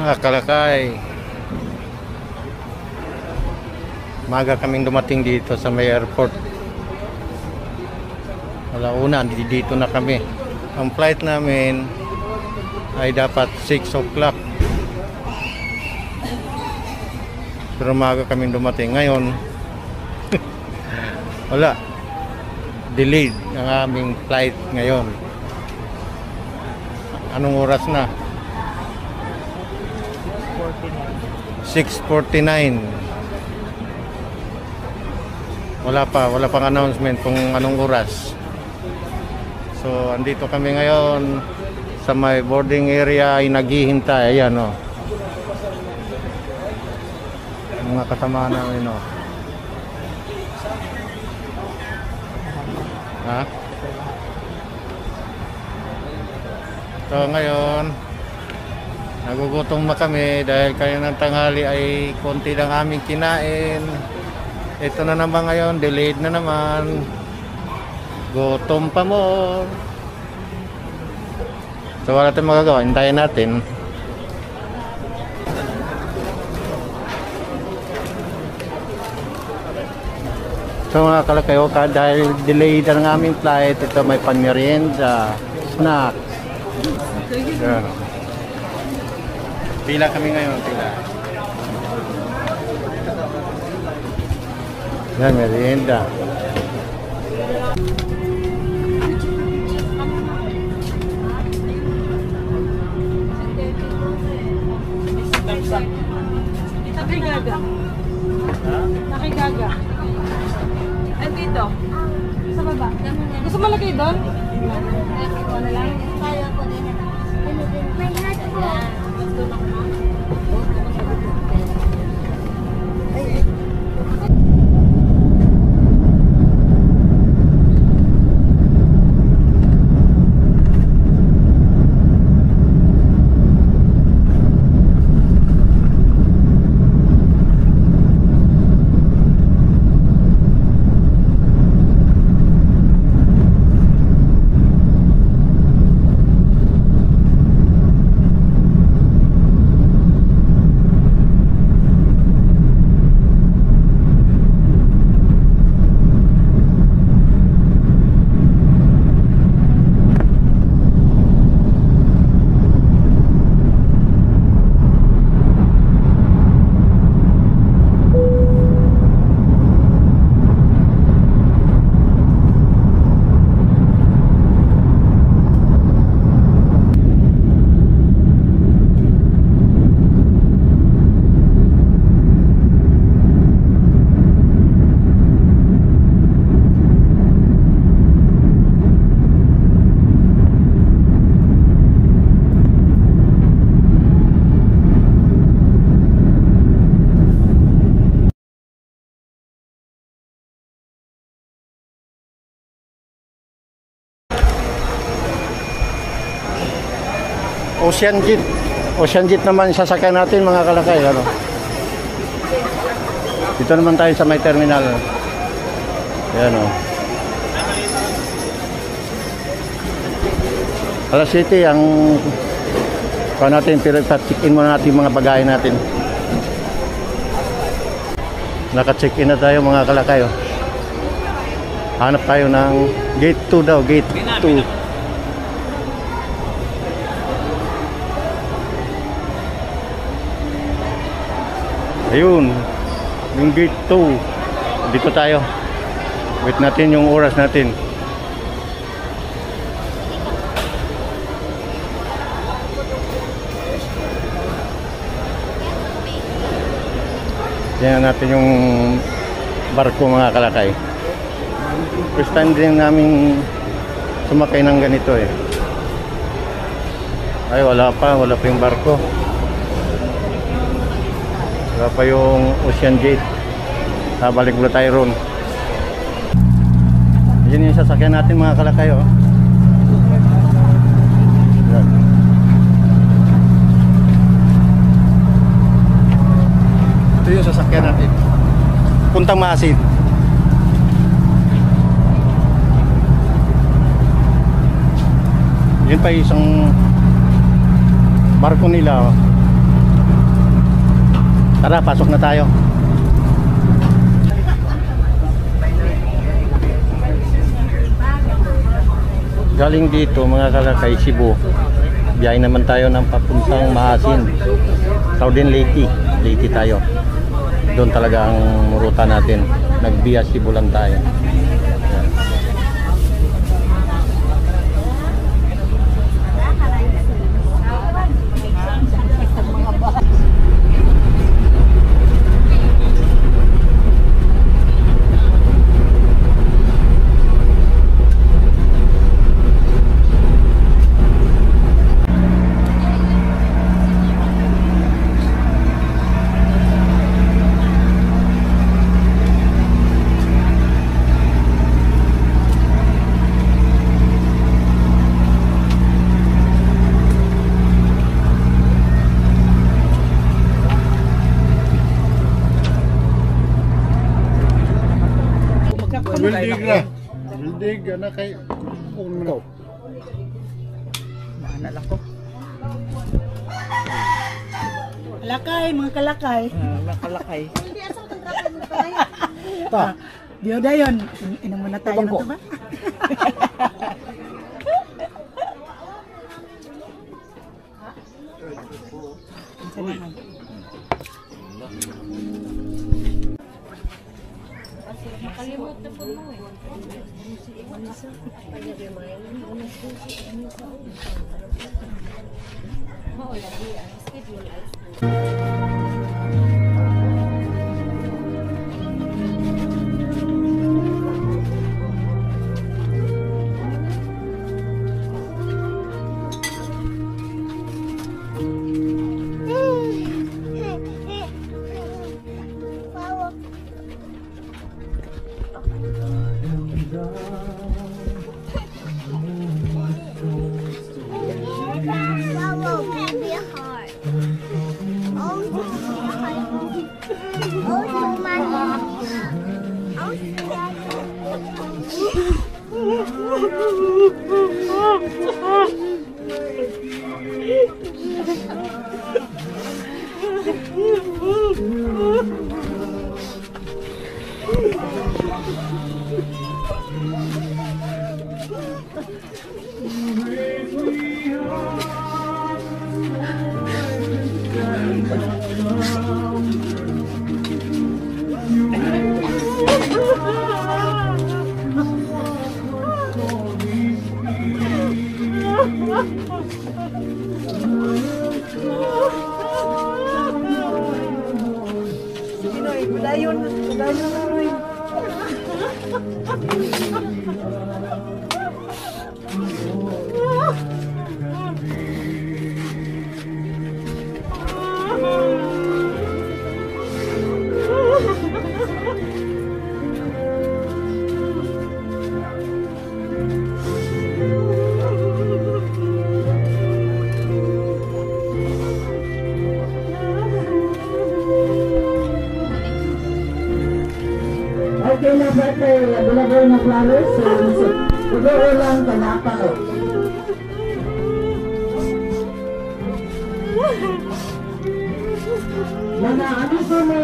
Mga kalakay, maga kaming dumating dito sa may airport. Alauna, dito na kami. Ang flight namin ay dapat 6 o'clock. Pero maga kaming dumating. Ngayon, wala. Delayed ang aming flight ngayon. Anong oras na? 6:49. Wala pang announcement kung anong oras. So, andito kami ngayon sa may boarding area ay naghihintay. Ayan, oh. Mga kasama namin, oh. Ha? So, ngayon nagugutom na kami dahil kaninang tanghali ay konti lang aming kinain. Ito na naman ngayon, delayed na naman. Gutom pa mo. So wala tayong magagawa, hintayin natin. So mga kalakayo, dahil delayed ang aming flight, ito may panmerienda, snack. Yan. Pila kami ngayon, pila. Yan, merienda. Nakigaga. Nakigaga. Ay, dito. Sa baba. Gusto mo lagay doon? Ano lang? Kaya ko din. May hat po. Ocean Jet. Ocean Jet naman sasakyan natin mga kalakay. Ano? Dito naman tayo sa may terminal. Ayan o. Alas 7 ang pa natin, pero check-in muna natin mga bagay natin. Naka-check-in na tayo mga kalakay. Hanap tayo ng gate 2 daw, gate 2. Ayun, yung gate 2. Dito tayo. Wait natin yung oras natin. Tingnan natin yung barko mga kalakay. First time din namin sumakay ng ganito eh. Ay wala pa yung barko. Wala pa yung Ocean Gate. Balik muna tayo ron. Yan yung sasakyan natin mga kalakay oh. Yan. Ito yung sasakyan natin. Puntang Maasin. Yun pa isang barko nila oh. Tara, pasok na tayo. Galing dito mga kalakay, Cebu. Biyahe naman tayo ng papuntang Maasin. Southern Leyte. Leyte tayo. Doon talaga ang ruta natin. Nagbiya Cebu lang tayo. Yan. Bildig na. Bildig na kay uno. Maanal ako. Kalakay, mga kalakay. Kalakay. Ito. Diyoda yun. Inom muna tayo na ito ba? Nakalimutan po mo eh. Okay na birthday, bulagay na flowers. Siguro lang kanapa o. Mana, ano po mo?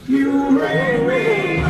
You raise me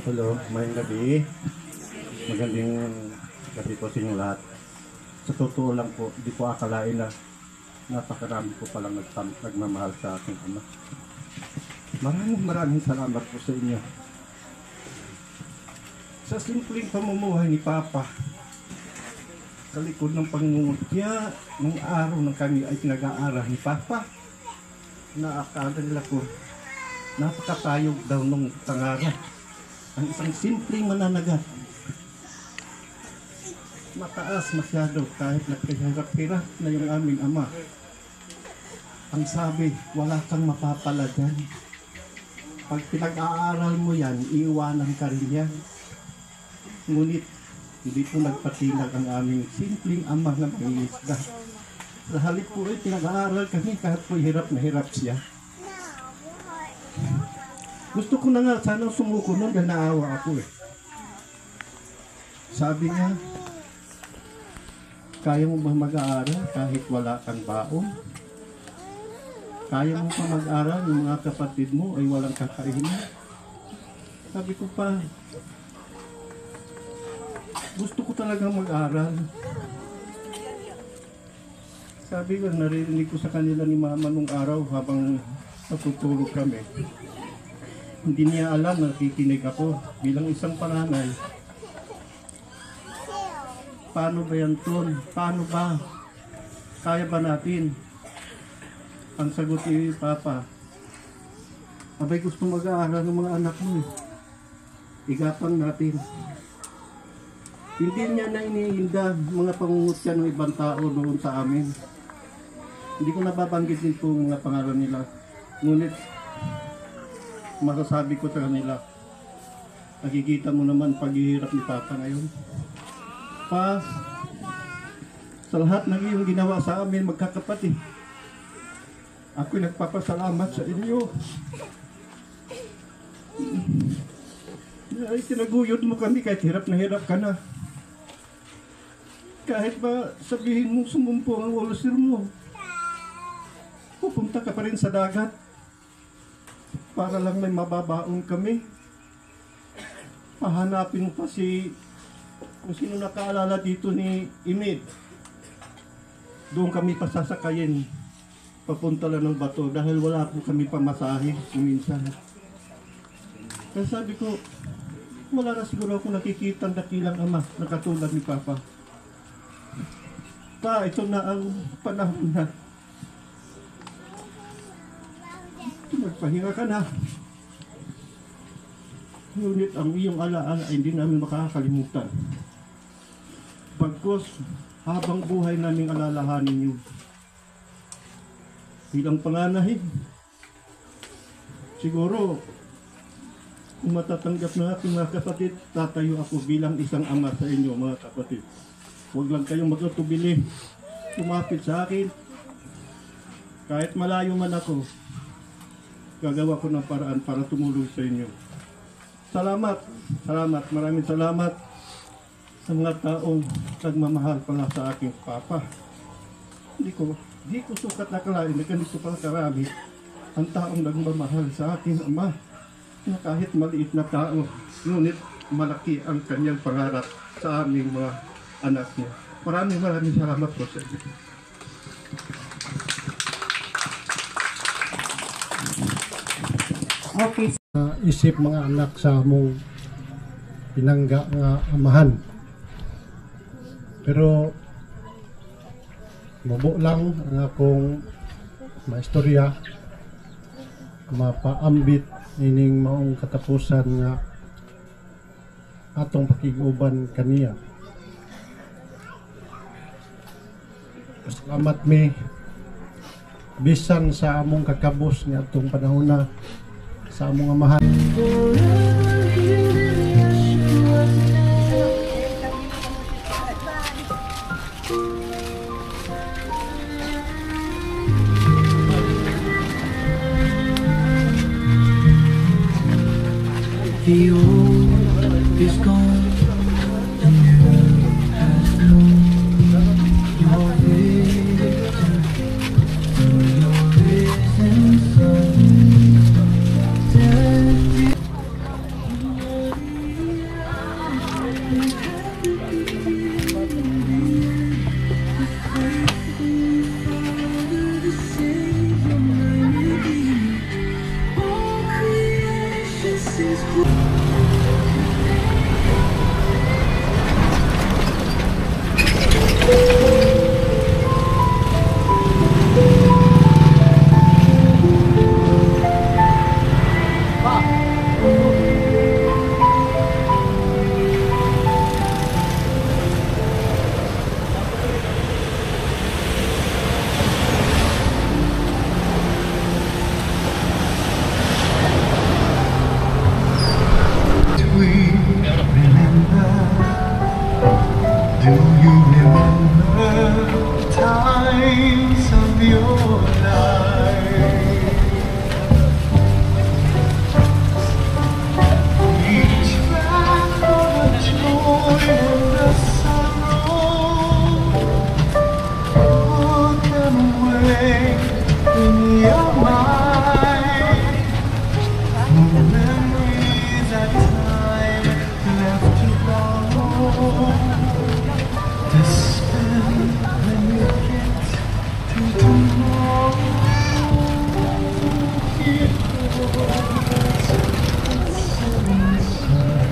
Hello, mayang gabi. Magandang gabi po sa inyo lahat. Sa totoo lang po, di ko akalain na napakarami ko palang nagmamahal sa aking ama. Maraming salamat po sa inyo. Sa simpleng pamumuhay ni Papa, sa likod ng pangungutya, nung araw ng kami ay pinag-aaral ni Papa, naakala nila ko, napakatayog daw nung pangarap. Ang isang simpleng mananagat. Mataas masyado kahit nagkahirap-hirap na yung aming ama. Ang sabi, wala kang mapapala dyan. Pag pinag-aaral mo yan, iiwanan ka rin yan. Ngunit, hindi po nagpatinag ang aming simpleng ama na mangingisda. Sa halip po ay pinag-aaral kami kahit po hirap na hirap siya. Gusto ko na nga sana sumuko nun dahil naawa ako eh. Sabi niya, kaya mo ba mag-aaral kahit wala kang baon? Kaya mo pa mag-aral yung mga kapatid mo ay walang kakainin? Sabi ko pa, gusto ko talaga mag-aral. Sabi ko, naririnig ko sa kanila ni Mama nung araw habang natutulog kami. Hindi niya alam na nakikinig ako bilang isang panganay. Paano ba yan, Ton? Paano ba? Kaya ba natin? Ang sagot ni Papa, abay gusto mag-aaral ng mga anak mo. Igapang natin. Hindi niya na iniinda mga pangungutya ng ibang tao doon sa amin. Hindi ko nababanggit din po mga pangalan nila. Ngunit, masasabi ko sa kanila, nakikita mo naman paghihirap ni Papa ngayon. Pa, sa lahat ng iyong ginawa sa amin magkakapatid, ako'y nagpapasalamat sa inyo. Ay, tinaguyod mo kami kahit hirap na hirap ka na. Kahit ba sabihin mo sumumpo ang ulcer mo, pupunta ka pa rin sa dagat para lang may mababaon kami. Pahanapin pa kung sino nakaalala dito ni Imid. Doon kami pasasakayin papunta lang ng bato dahil wala po kami pamasahe minsan. Kaya sabi ko, wala na siguro ako nakikita ang dakilang ama na katulad ni Papa. Pa, ito na ang panahon na magpahinga ka na. Ngunit ang iyong alaala ay hindi namin makakalimutan. Pagkos habang buhay naming alalahanin yun. Bilang panganay, siguro kung matatanggap na ating mga kapatid, tatayo ako bilang isang ama sa inyo mga kapatid. Huwag lang kayong magtutubili, lumapit sa akin. Kahit malayo man ako, gagawa ko ng paraan para tumulong sa inyo. Salamat, maraming salamat sa mga taong nagmamahal pala sa aking Papa. Hindi ko sukat nakalain na ganito pala karami ang taong nagmamahal sa aking ama na kahit maliit na tao, ngunit malaki ang kanyang pangarap sa aming mga anak niya. Maraming salamat po sa inyo. Okay. Isip mga anak sa among pinangga nga amahan. Pero mubo lang ang akong maistorya mapaambit ining maong katapusan nga atong pakiguban kaniya. Salamat mi bisan sa among kakabos nga atong panahon na sa among amahan. The old is gone, the new has come. Your way Do you remember times of your life? Each track of the joy and the sorrow, put them away in your mind. Memories at time left to borrow. To spend when you get to tomorrow. It was setting sun.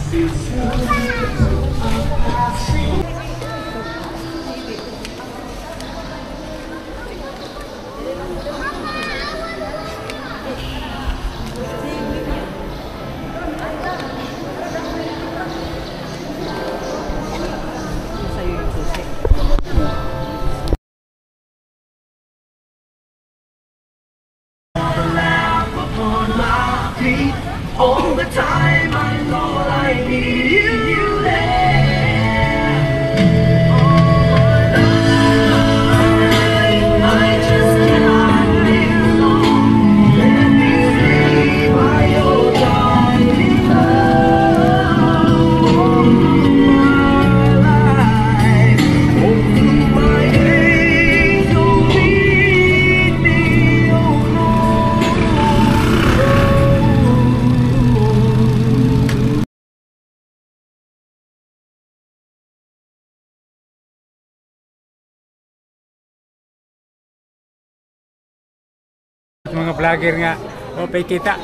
Seasons are passing. All the time I know I need you there. All I just cannot live alone. Let me stay by your darling love. All my life, all through my days, don't leave me alone. Mga vlogger nga, okay kita.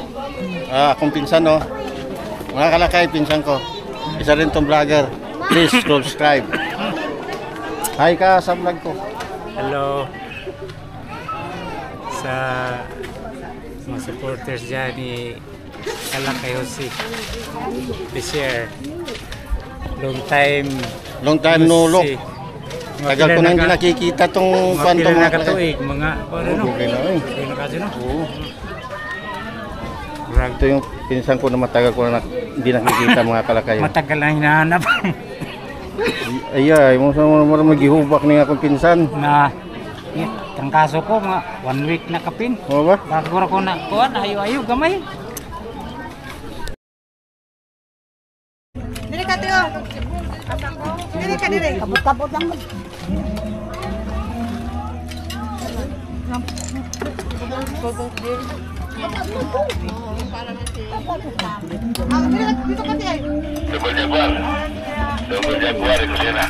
Akong pinsan, no? Mga kalakay, pinsan ko. Isa rin tong vlogger. Please subscribe. Hi ka sa vlog ko. Hello sa mga supporters dyan ni Kalakay Jose. This year, long time No look. see. Tagal ko nang hindi nakikita tong mga kwento pila mga na kalakay. katuig, mga ano, Okay na eh. okay na kasi no? Oo. Ito yung pinsan ko na matagal ko na hindi nakikita mga kalakay. Matagal na hinahanap Ay, mo magihubak ni akong pinsan. na ang kaso ko mga 1 week na kapin. Oo ba? Bago ko na kuhan, ayo-ayo gamay. Dili ka, Tio. Dili ka, dili. Kabot-kabot lang. Dito ka, Tio. Double Jaguar, ito siya na.